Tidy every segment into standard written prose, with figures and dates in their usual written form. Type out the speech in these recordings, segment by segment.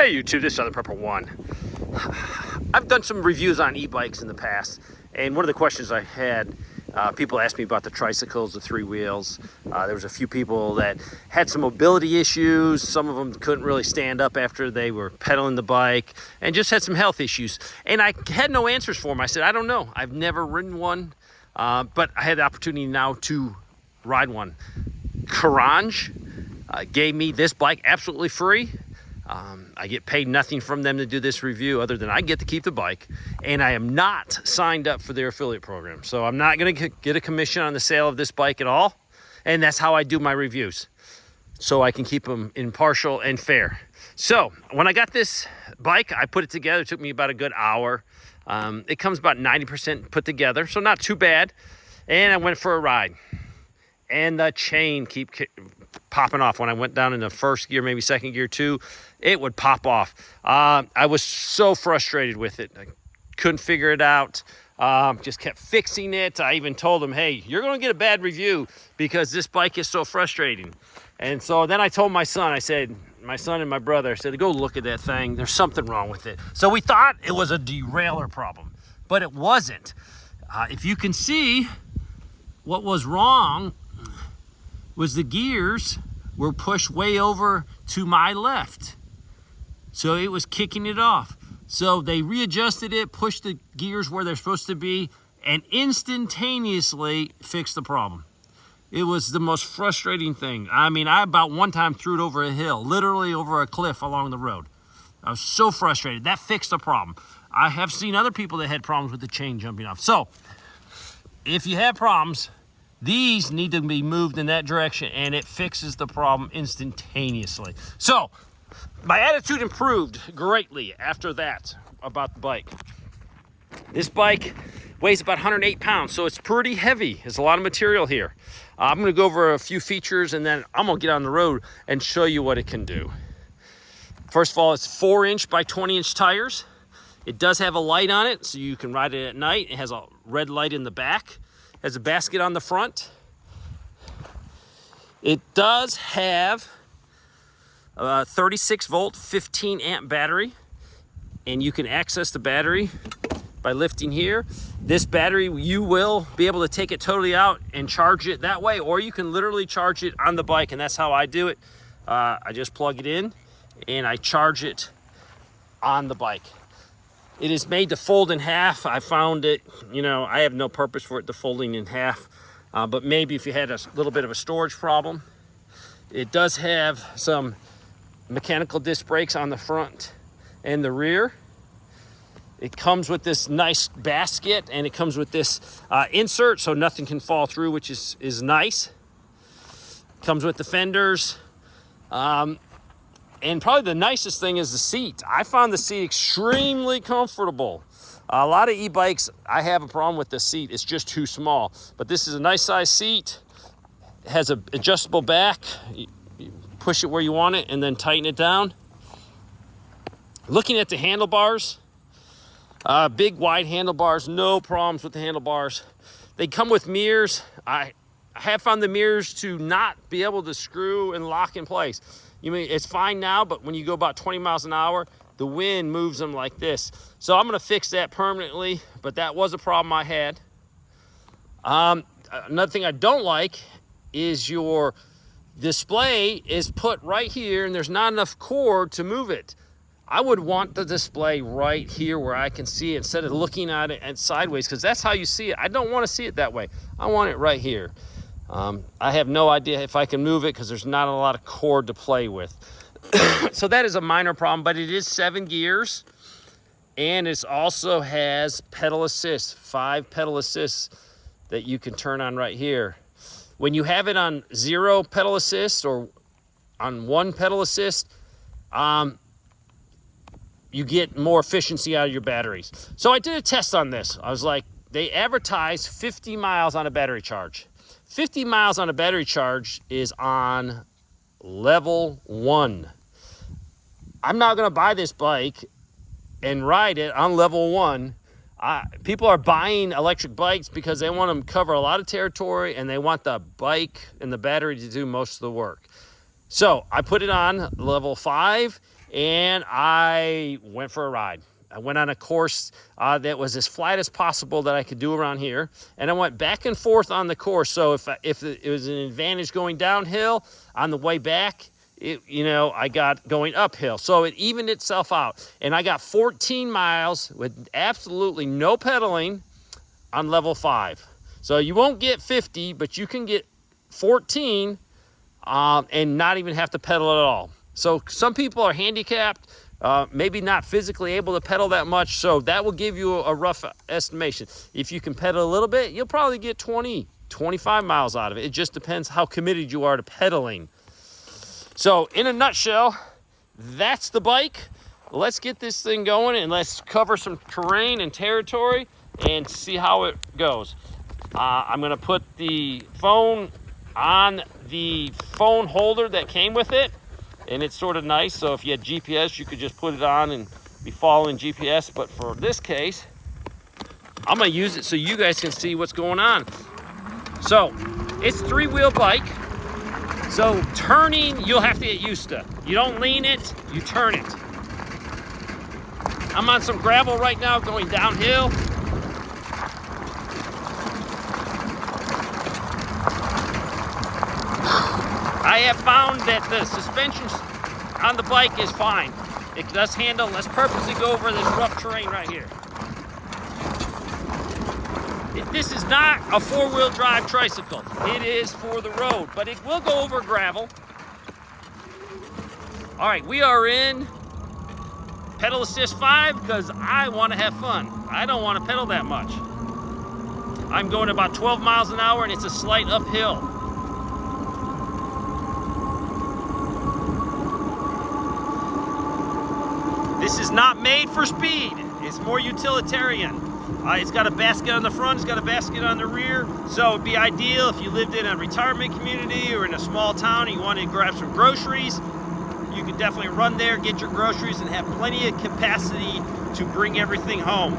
Hey YouTube, this is Southern Prepper 1. I've done some reviews on e-bikes in the past, and one of the questions I had, people asked me about the tricycles, the three wheels. There was a few people that had some mobility issues. Some of them couldn't really stand up after they were pedaling the bike, and just had some health issues. And I had no answers for them. I said, I don't know. I've never ridden one, but I had the opportunity now to ride one. Qronge gave me this bike absolutely free. I get paid nothing from them to do this review other than I get to keep the bike, and I am not signed up for their affiliate program. So I'm not going to get a commission on the sale of this bike at all. And that's how I do my reviews, so I can keep them impartial and fair. So when I got this bike, I put it together. It took me about a good hour. It comes about 90% put together, so not too bad. And I went for a ride, and the chain keep popping off. When I went down in the first gear, maybe second gear too, it would pop off. I was so frustrated with it. I couldn't figure it out. Just kept fixing it. I even told them, hey, you're going to get a bad review because this bike is so frustrating. And so then I told my son, I said, my son and my brother, I said, go look at that thing. There's something wrong with it. So we thought it was a derailleur problem, but it wasn't. If you can see, what was wrong was the gears were pushed way over to my left. So it was kicking it off. So they readjusted it, pushed the gears where they're supposed to be, and instantaneously fixed the problem. It was the most frustrating thing. I mean, I about one time threw it over a hill, literally over a cliff along the road. I was so frustrated. That fixed the problem. I have seen other people that had problems with the chain jumping off. So if you have problems, these need to be moved in that direction, and it fixes the problem instantaneously. So my attitude improved greatly after that about the bike. This bike weighs about 108 pounds, so it's pretty heavy. There's a lot of material here. I'm going to go over a few features, and then I'm going to get on the road and show you what it can do. First of all, it's 4-inch by 20-inch tires. It does have a light on it, so you can ride it at night. It has a red light in the back. It has a basket on the front. It does have a 36 volt, 15 amp battery, and you can access the battery by lifting here. This battery, you will be able to take it totally out and charge it that way, or you can literally charge it on the bike, and that's how I do it. I just plug it in and I charge it on the bike. It is made to fold in half. I found it, I have no purpose for it to folding in half, but maybe if you had a little bit of a storage problem. It does have some mechanical disc brakes on the front and the rear. It comes with this nice basket, and it comes with this insert so nothing can fall through, which is nice. Comes with the fenders. And probably the nicest thing is the seat. I found the seat extremely comfortable. A lot of e-bikes, I have a problem with the seat. It's just too small. But this is a nice size seat. It has an adjustable back. You push it where you want it and then tighten it down. Looking at the handlebars, big wide handlebars, no problems with the handlebars. They come with mirrors. I have found the mirrors to not be able to screw and lock in place. It's fine now, but when you go about 20 miles an hour, the wind moves them like this. So I'm going to fix that permanently, but that was a problem I had. Another thing I don't like is your display is put right here, and there's not enough cord to move it. I would want the display right here where I can see it instead of looking at it and sideways, because that's how you see it. I don't want to see it that way. I want it right here. I have no idea if I can move it because there's not a lot of cord to play with. So that is a minor problem, but it is 7 gears, and it also has pedal assist, 5 pedal assists that you can turn on right here. When you have it on 0 pedal assist or on 1 pedal assist, you get more efficiency out of your batteries. So I did a test on this. I was like, they advertise 50 miles on a battery charge. 50 miles on a battery charge is on level 1. I'm not going to buy this bike and ride it on level 1. People are buying electric bikes because they want them to cover a lot of territory, and they want the bike and the battery to do most of the work. So I put it on level 5, and I went for a ride. I went on a course that was as flat as possible that I could do around here, and I went back and forth on the course. So if it was an advantage going downhill, on the way back, I got going uphill. So it evened itself out, and I got 14 miles with absolutely no pedaling on level 5. So you won't get 50, but you can get 14 and not even have to pedal at all. So some people are handicapped, maybe not physically able to pedal that much, so that will give you a rough estimation. If you can pedal a little bit, you'll probably get 20, 25 miles out of it. It just depends how committed you are to pedaling. So in a nutshell, that's the bike. Let's get this thing going and let's cover some terrain and territory and see how it goes. I'm gonna put the phone on the phone holder that came with it, and it's sort of nice, so if you had GPS, you could just put it on and be following GPS. But for this case, I'm gonna use it so you guys can see what's going on. So it's 3-wheel bike, so turning you'll have to get used to. You don't lean it, you turn it. I'm on some gravel right now going downhill. I have found that the suspension on the bike is fine. It does handle. Let's purposely go over this rough terrain right here. This is not a 4-wheel drive tricycle. It is for the road, but it will go over gravel. All right, we are in pedal assist 5 because I want to have fun. I don't want to pedal that much. I'm going about 12 miles an hour and it's a slight uphill. This is not made for speed. It's more utilitarian. It's got a basket on the front, it's got a basket on the rear, so it'd be ideal if you lived in a retirement community or in a small town and you wanted to grab some groceries. You could definitely run there, get your groceries, and have plenty of capacity to bring everything home.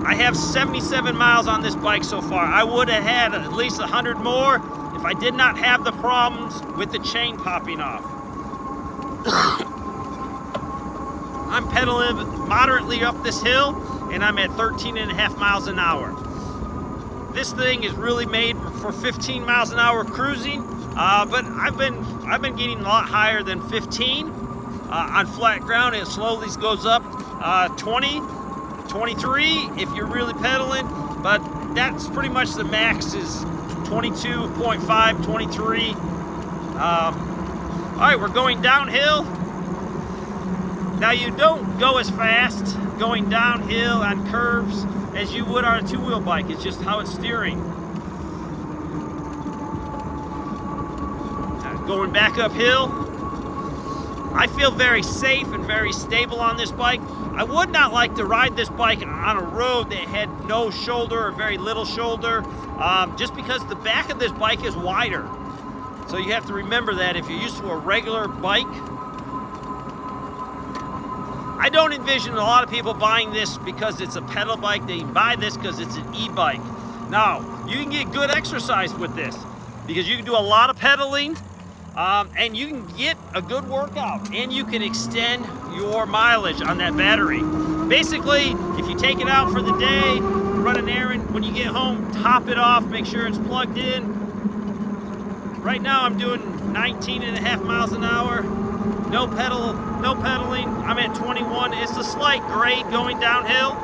I have 77 miles on this bike so far. I would have had at least 100 more if I did not have the problems with the chain popping off. I'm pedaling moderately up this hill and I'm at 13.5 miles an hour. This thing is really made for 15 miles an hour cruising, but I've been getting a lot higher than 15 on flat ground. It slowly goes up 20, 23 if you're really pedaling, but that's pretty much the max is 22.5, 23. All right, we're going downhill. Now you don't go as fast going downhill on curves as you would on a 2-wheel bike. It's just how it's steering. Going back uphill, I feel very safe and very stable on this bike. I would not like to ride this bike on a road that had no shoulder or very little shoulder, just because the back of this bike is wider. So you have to remember that if you're used to a regular bike. I don't envision a lot of people buying this because it's a pedal bike. They buy this because it's an e-bike. Now, you can get good exercise with this because you can do a lot of pedaling and you can get a good workout and you can extend your mileage on that battery. Basically, if you take it out for the day, run an errand, when you get home, top it off, make sure it's plugged in. Right now I'm doing 19.5 miles an hour. No pedaling. I'm at 21. It's a slight grade going downhill.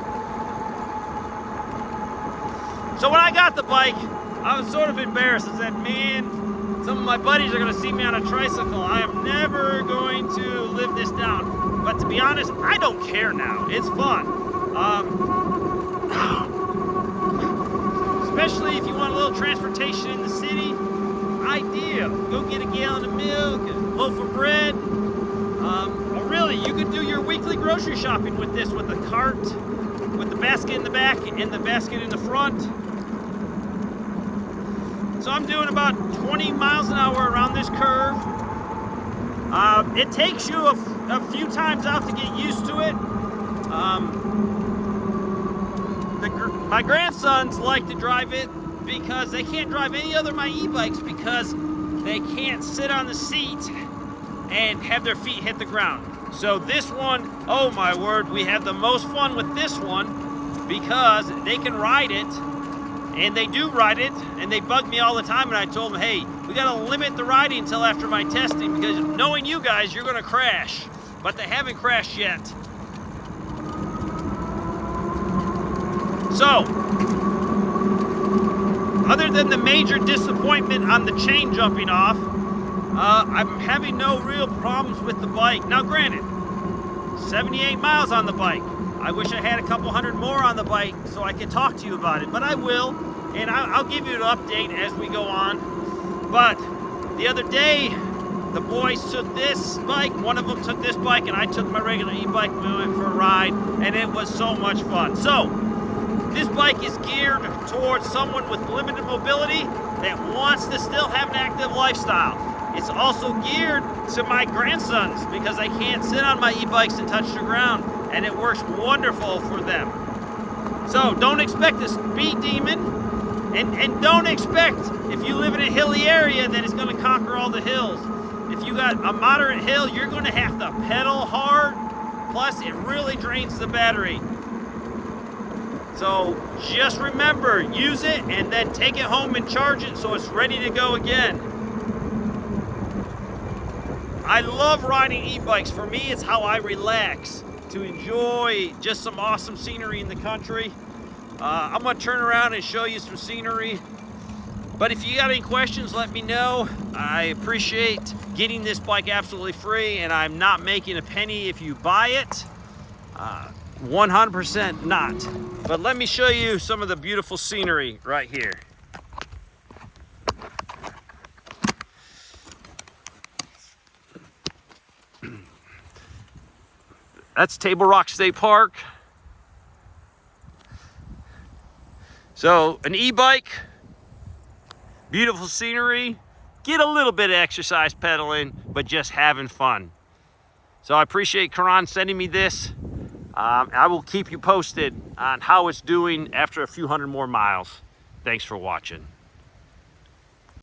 So when I got the bike, I was sort of embarrassed. I said, man, some of my buddies are going to see me on a tricycle. I am never going to live this down. But to be honest, I don't care now. It's fun. Especially if you want a little transportation in the city. Ideal. Go get a gallon of milk, a loaf of bread. Or really, you could do your weekly grocery shopping with this, with a cart, with the basket in the back and the basket in the front. So I'm doing about 20 miles an hour around this curve. It takes you a few times out to get used to it. My grandsons like to drive it because they can't drive any other of my e-bikes because they can't sit on the seat and have their feet hit the ground. So this one, oh my word, we have the most fun with this one because they can ride it, and they do ride it, and they bug me all the time, and I told them, hey, we gotta limit the riding until after my testing because knowing you guys, you're gonna crash. But they haven't crashed yet. So, other than the major disappointment on the chain jumping off, I'm having no real problems with the bike. Now granted, 78 miles on the bike. I wish I had a couple hundred more on the bike so I could talk to you about it, but I will, and I'll give you an update as we go on. But the other day, the boys took this bike, one of them took this bike, and I took my regular e-bike. We went for a ride, and it was so much fun. So, this bike is geared towards someone with limited mobility that wants to still have an active lifestyle. It's also geared to my grandsons because I can't sit on my e-bikes and touch the ground, and it works wonderful for them. So don't expect a speed demon, and don't expect, if you live in a hilly area, that it's going to conquer all the hills. If you got a moderate hill, you're going to have to pedal hard, plus it really drains the battery. So just remember, use it and then take it home and charge it so it's ready to go again. I love riding e-bikes. For me, it's how I relax, to enjoy just some awesome scenery in the country. I'm gonna turn around and show you some scenery. But if you got any questions, let me know. I appreciate getting this bike absolutely free, and I'm not making a penny if you buy it. 100% not. But let me show you some of the beautiful scenery right here. That's Table Rock State Park. So an e-bike, beautiful scenery, get a little bit of exercise pedaling, but just having fun. So I appreciate Qronge sending me this. I will keep you posted on how it's doing after a few hundred more miles. Thanks for watching.